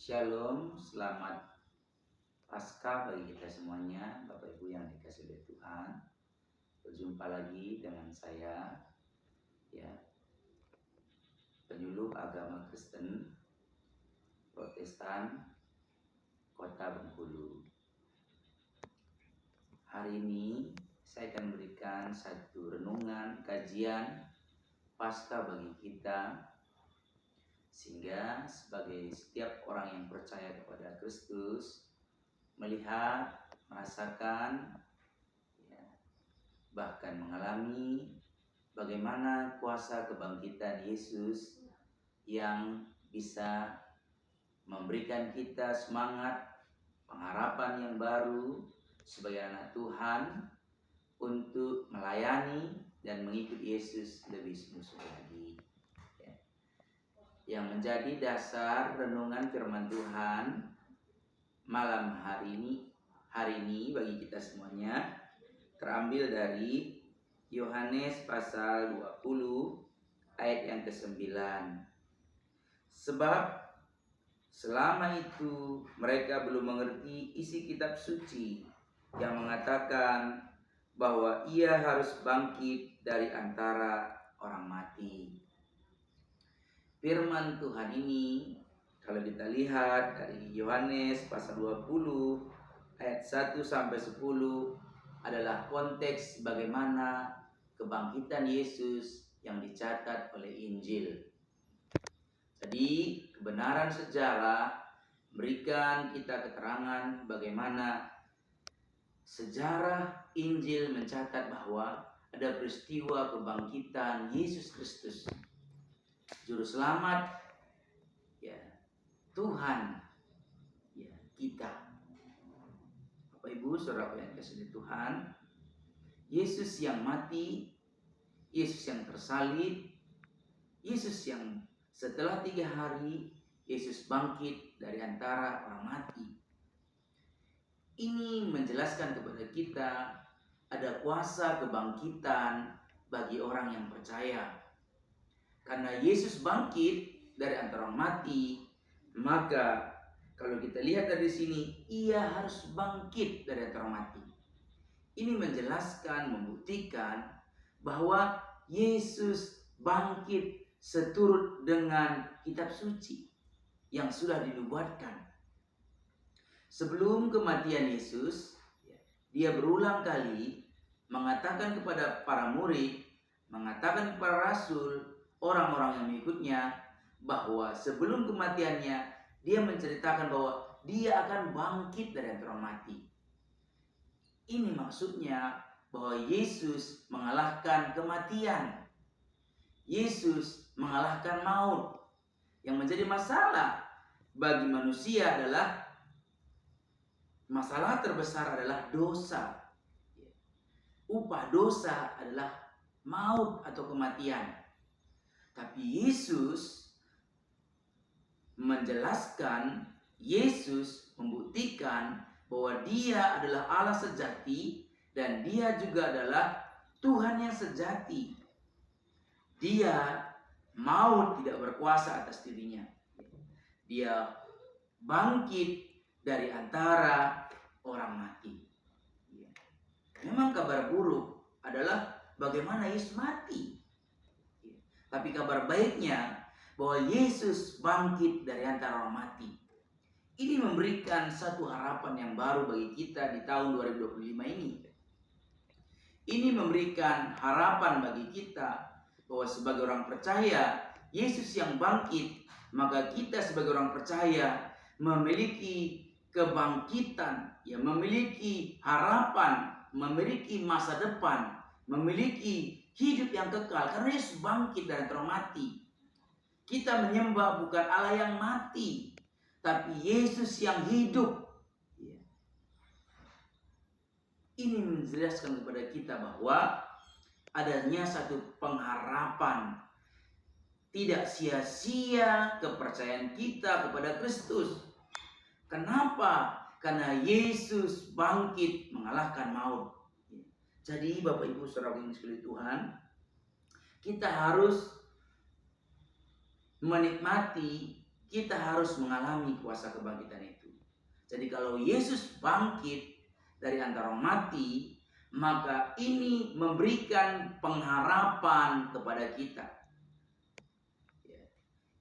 Shalom, selamat Paskah bagi kita semuanya, Bapak Ibu yang dikasihi oleh Tuhan. Berjumpa lagi dengan saya, penyuluh agama Kristen Protestan Kota Bengkulu. Hari ini saya akan memberikan satu renungan kajian Paskah bagi kita, sehingga sebagai setiap orang yang percaya kepada Kristus melihat, merasakan, bahkan mengalami bagaimana kuasa kebangkitan Yesus yang bisa memberikan kita semangat, pengharapan yang baru sebagai anak Tuhan untuk melayani dan mengikuti Yesus lebih sungguh-sungguh lagi. Yang menjadi dasar renungan firman Tuhan malam hari ini bagi kita semuanya terambil dari Yohanes pasal 20 ayat yang ke-9. Sebab selama itu mereka belum mengerti isi kitab suci yang mengatakan bahwa ia harus bangkit dari antara orang mati. Firman Tuhan ini kalau kita lihat dari Yohanes pasal 20 ayat 1 sampai 10 adalah konteks bagaimana kebangkitan Yesus yang dicatat oleh Injil. Jadi kebenaran sejarah berikan kita keterangan bagaimana sejarah Injil mencatat bahwa ada peristiwa kebangkitan Yesus Kristus, Juru Selamat, Tuhan, kita. Bapak Ibu, saudara yang dikasihi Tuhan, Yesus yang mati, Yesus yang tersalib, Yesus yang setelah 3 hari Yesus bangkit dari antara orang mati. Ini menjelaskan kepada kita ada kuasa kebangkitan bagi orang yang percaya. Karena Yesus bangkit dari antara orang mati, maka kalau kita lihat dari sini, ia harus bangkit dari antara orang mati. Ini menjelaskan, membuktikan bahwa Yesus bangkit seturut dengan kitab suci yang sudah dinubuatkan. Sebelum kematian Yesus, dia berulang kali mengatakan kepada para murid, mengatakan kepada rasul, orang-orang yang mengikutnya, bahwa sebelum kematiannya dia menceritakan bahwa dia akan bangkit dari antara orang mati. Ini maksudnya bahwa Yesus mengalahkan kematian. Yesus mengalahkan maut. Yang menjadi masalah bagi manusia adalah, masalah terbesar adalah dosa. Upah dosa adalah maut atau kematian. Tapi Yesus menjelaskan, Yesus membuktikan bahwa dia adalah Allah sejati dan dia juga adalah Tuhan yang sejati. Dia maut tidak berkuasa atas dirinya. Dia bangkit dari antara orang mati. Memang kabar buruk adalah bagaimana Yesus mati. Tapi kabar baiknya bahwa Yesus bangkit dari antara orang mati. Ini memberikan satu harapan yang baru bagi kita di tahun 2025 ini. Ini memberikan harapan bagi kita bahwa sebagai orang percaya Yesus yang bangkit, maka kita sebagai orang percaya memiliki kebangkitan, memiliki harapan, memiliki masa depan, memiliki hidup yang kekal karena Yesus bangkit dari antara mati. Kita menyembah bukan Allah yang mati, tapi Yesus yang hidup. Ini menjelaskan kepada kita bahwa adanya satu pengharapan. Tidak sia-sia kepercayaan kita kepada Kristus. Kenapa? Karena Yesus bangkit mengalahkan maut. Jadi Bapak Ibu saudara yang dikasihi Tuhan, kita harus menikmati kita harus mengalami kuasa kebangkitan itu. Jadi kalau Yesus bangkit dari antara mati, maka ini memberikan pengharapan kepada kita.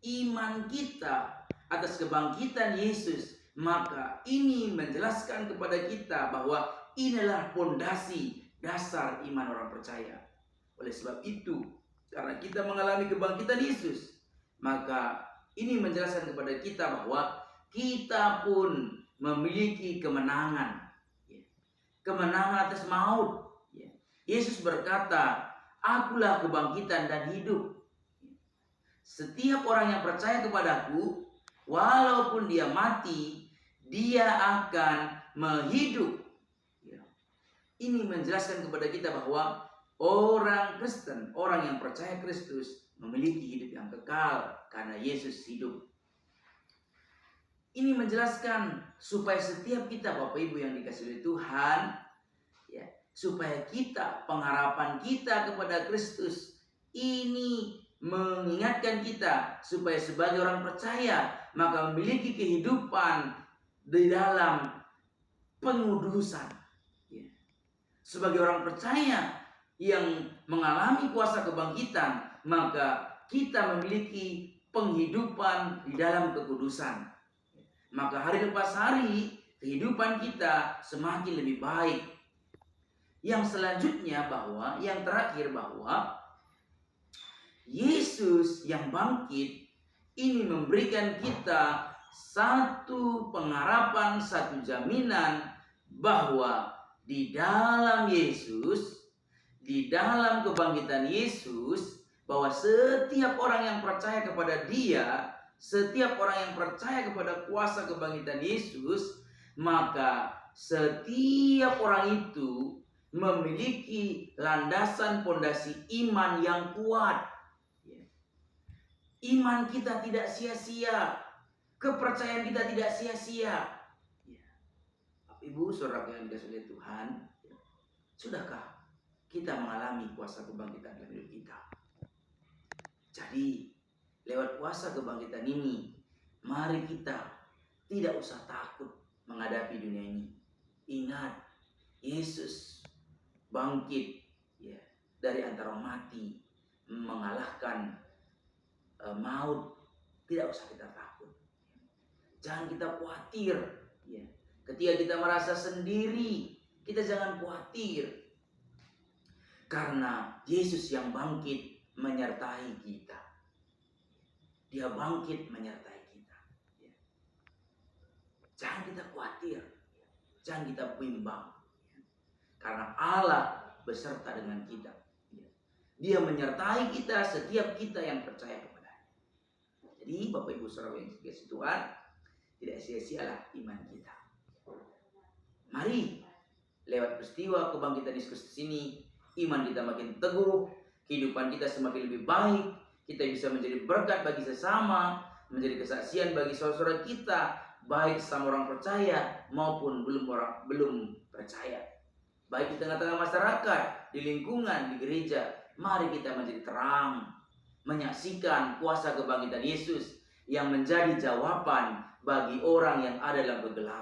Iman kita atas kebangkitan Yesus, maka ini menjelaskan kepada kita bahwa inilah pondasi dasar iman orang percaya. Oleh sebab itu, karena kita mengalami kebangkitan Yesus, maka ini menjelaskan kepada kita bahwa kita pun memiliki kemenangan. Kemenangan atas maut. Yesus berkata, "Akulah kebangkitan dan hidup." Setiap orang yang percaya kepadaku, walaupun dia mati, dia akan menghidup. Ini menjelaskan kepada kita bahwa orang Kristen, orang yang percaya Kristus, memiliki hidup yang kekal karena Yesus hidup. Ini menjelaskan supaya setiap kita, Bapak Ibu yang dikasihi oleh Tuhan, supaya kita, pengharapan kita kepada Kristus ini mengingatkan kita supaya sebagai orang percaya maka memiliki kehidupan di dalam pengudusan. Sebagai orang percaya yang mengalami kuasa kebangkitan, maka kita memiliki penghidupan di dalam kekudusan. Maka hari lepas hari kehidupan kita semakin lebih baik. Yang selanjutnya yang terakhir bahwa Yesus yang bangkit ini memberikan kita satu pengharapan, satu jaminan bahwa di dalam Yesus, di dalam kebangkitan Yesus, bahwa setiap orang yang percaya kepada Dia, setiap orang yang percaya kepada kuasa kebangkitan Yesus, maka setiap orang itu memiliki landasan pondasi iman yang kuat. Iman kita tidak sia-sia, kepercayaan kita tidak sia-sia. Ibu, saudara yang dikasihi oleh Tuhan, sudahkah kita mengalami kuasa kebangkitan dalam hidup kita? Jadi, lewat kuasa kebangkitan ini, mari kita tidak usah takut menghadapi dunia ini. Ingat, Yesus bangkit dari antara mati, mengalahkan maut. Tidak usah kita takut. Jangan kita khawatir. Ketika kita merasa sendiri, kita jangan khawatir. Karena Yesus yang bangkit menyertai kita. Dia bangkit menyertai kita. Jangan kita khawatir. Jangan kita bimbang. Karena Allah beserta dengan kita. Dia menyertai kita, setiap kita yang percaya kepada-Nya. Jadi Bapak Ibu Saudara yang dikasihi Tuhan, tidak sia-sialah iman kita. Mari lewat peristiwa kebangkitan Yesus Kristus ini, iman kita makin teguh, kehidupan kita semakin lebih baik, kita bisa menjadi berkat bagi sesama, menjadi kesaksian bagi saudara-saudara kita, baik sama orang percaya maupun belum percaya. Baik di tengah-tengah masyarakat, di lingkungan, di gereja, mari kita menjadi terang, menyaksikan kuasa kebangkitan Yesus yang menjadi jawaban bagi orang yang ada dalam kegelapan.